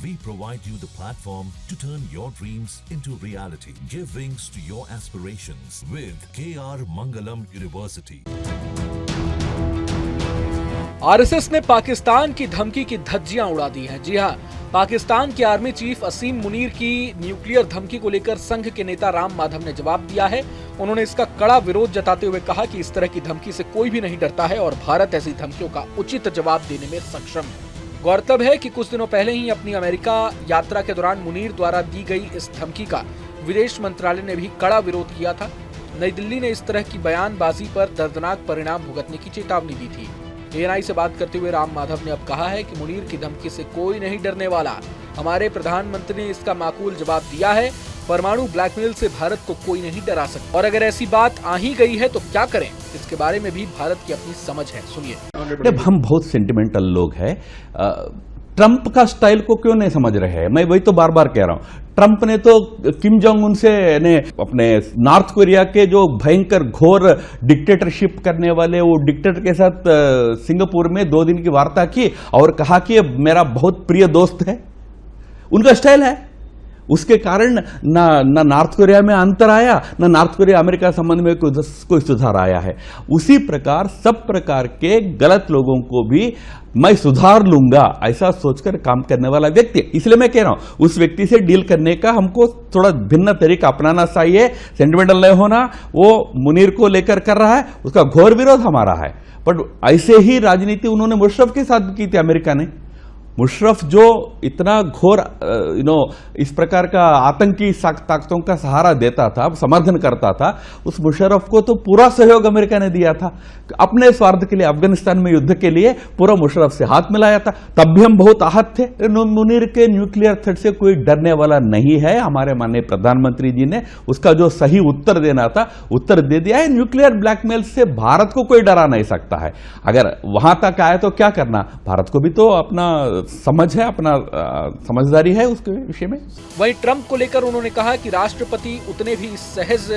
We provide you the platform to turn your dreams into reality. Give wings to your aspirations with KR Mangalam University. RSS ने पाकिस्तान की धमकी की धज्जियां उड़ा दी हैं। जी हां, पाकिस्तान के आर्मी चीफ असीम मुनीर की न्यूक्लियर धमकी को लेकर संघ के नेता राम माधव ने जवाब दिया है। उन्होंने इसका कड़ा विरोध जताते हुए कहा कि इस तरह की धमकी से कोई भी नहीं डरता है और भारत ऐसी धमकियों का उचित जवाब देने में सक्षम है। गौरतलब है कि कुछ दिनों पहले ही अपनी अमेरिका यात्रा के दौरान मुनीर द्वारा दी गई इस धमकी का विदेश मंत्रालय ने भी कड़ा विरोध किया था। नई दिल्ली ने इस तरह की बयानबाजी पर दर्दनाक परिणाम भुगतने की चेतावनी दी थी। एएनआई से बात करते हुए राम माधव ने अब कहा है कि मुनीर की धमकी से कोई नहीं डरने वाला। हमारे प्रधानमंत्री ने इसका माकूल जवाब दिया है। परमाणु ब्लैकमेल से भारत को कोई नहीं डरा सकता और अगर ऐसी बात आ ही गई है तो क्या करें, इसके बारे में भी भारत की अपनी समझ है। सुनिए। हम बहुत सेंटिमेंटल लोग हैं। ट्रंप का स्टाइल को क्यों नहीं समझ रहे हैं? मैं वही तो बार बार कह रहा हूं। ट्रंप ने तो किम जोंग उन से ने अपने नॉर्थ कोरिया के जो भयंकर घोर डिक्टेटरशिप करने वाले वो डिक्टेटर के साथ सिंगापुर में 2 दिन की वार्ता की और कहा कि मेरा बहुत प्रिय दोस्त है। उनका स्टाइल है। उसके कारण ना नॉर्थ कोरिया में अंतर आया, ना नॉर्थ कोरिया अमेरिका संबंध में कोई सुधार आया है। उसी प्रकार सब प्रकार के गलत लोगों को भी मैं सुधार लूंगा ऐसा सोचकर काम करने वाला व्यक्ति है। इसलिए मैं कह रहा हूं उस व्यक्ति से डील करने का हमको थोड़ा भिन्न तरीका अपनाना चाहिए। सेंटिमेंटल नहीं होना। वो मुनीर को लेकर कर रहा है, उसका घोर विरोध हमारा है। पर ऐसे ही राजनीति उन्होंने मुशर्रफ के साथ की थी अमेरिका ने। मुशर्रफ जो इतना घोर इस प्रकार का आतंकी ताकतों का सहारा देता था, समर्थन करता था, उस मुशर्रफ को तो पूरा सहयोग अमेरिका ने दिया था। अपने स्वार्थ के लिए अफगानिस्तान में युद्ध के लिए पूरा मुशर्रफ से हाथ मिलाया था। तब भी हम बहुत आहत थे। मुनीर के न्यूक्लियर थ्रेट से कोई डरने वाला नहीं है। हमारे माननीय प्रधानमंत्री जी ने उसका जो सही उत्तर देना था उत्तर दे दिया है। न्यूक्लियर ब्लैकमेल से भारत को कोई डरा नहीं सकता है। अगर वहां तक आए तो क्या करना? भारत को भी तो अपना समझ है, अपना समझदारी है उसके विषय में। वहीं ट्रंप को लेकर उन्होंने कहा कि राष्ट्रपति उतने भी सहज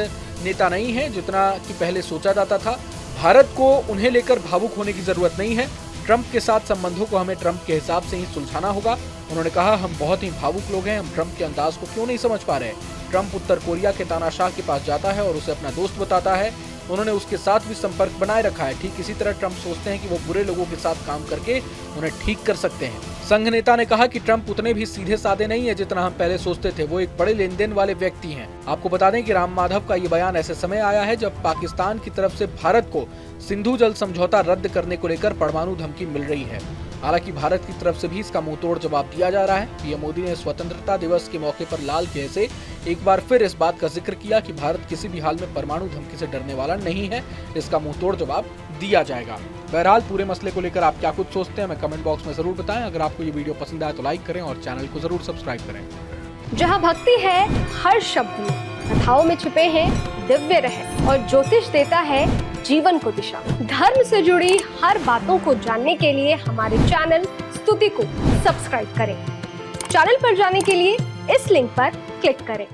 नेता नहीं है जितना कि पहले सोचा जाता था। भारत को उन्हें लेकर भावुक होने की जरूरत नहीं है। ट्रंप के साथ संबंधों को हमें ट्रंप के हिसाब से ही सुलझाना होगा। उन्होंने कहा, हम बहुत ही भावुक लोग हैं, हम ट्रंप के अंदाज को क्यों नहीं समझ पा रहे। ट्रंप उत्तर कोरिया के तानाशाह के पास जाता है और उसे अपना दोस्त बताता है। उन्होंने उसके साथ भी संपर्क बनाए रखा है। ठीक इसी तरह ट्रंप सोचते हैं कि वो बुरे लोगों के साथ काम करके उन्हें ठीक कर सकते हैं। संघ नेता ने कहा कि ट्रंप उतने भी सीधे साधे नहीं है जितना हम पहले सोचते थे। वो एक बड़े लेन देन वाले व्यक्ति हैं। आपको बता दें कि राम माधव का ये बयान ऐसे समय आया है जब पाकिस्तान की तरफ से भारत को सिंधु जल समझौता रद्द करने को लेकर परमाणु धमकी मिल रही है। हालांकि भारत की तरफ से भी इसका मुंहतोड़ जवाब दिया जा रहा है। पीएम मोदी ने स्वतंत्रता दिवस के मौके पर लाल किले से एक बार फिर इस बात का जिक्र किया कि भारत किसी भी हाल में परमाणु धमकी से डरने वाला नहीं है। इसका मुंहतोड़ जवाब दिया जाएगा। बहरहाल पूरे मसले को लेकर आप क्या कुछ सोचते हैं, हमें कमेंट बॉक्स में जरूर बताएं। अगर आपको ये वीडियो पसंद आए तो लाइक करें और चैनल को जरूर सब्सक्राइब करें। जहां भक्ति है हर शब्द में, कथाओं में छिपे हैं दिव्य रहस्य और ज्योतिष देता है जीवन को दिशा। धर्म से जुड़ी हर बातों को जानने के लिए हमारे चैनल स्तुति को सब्सक्राइब करें। चैनल पर जाने के लिए इस लिंक पर क्लिक करें।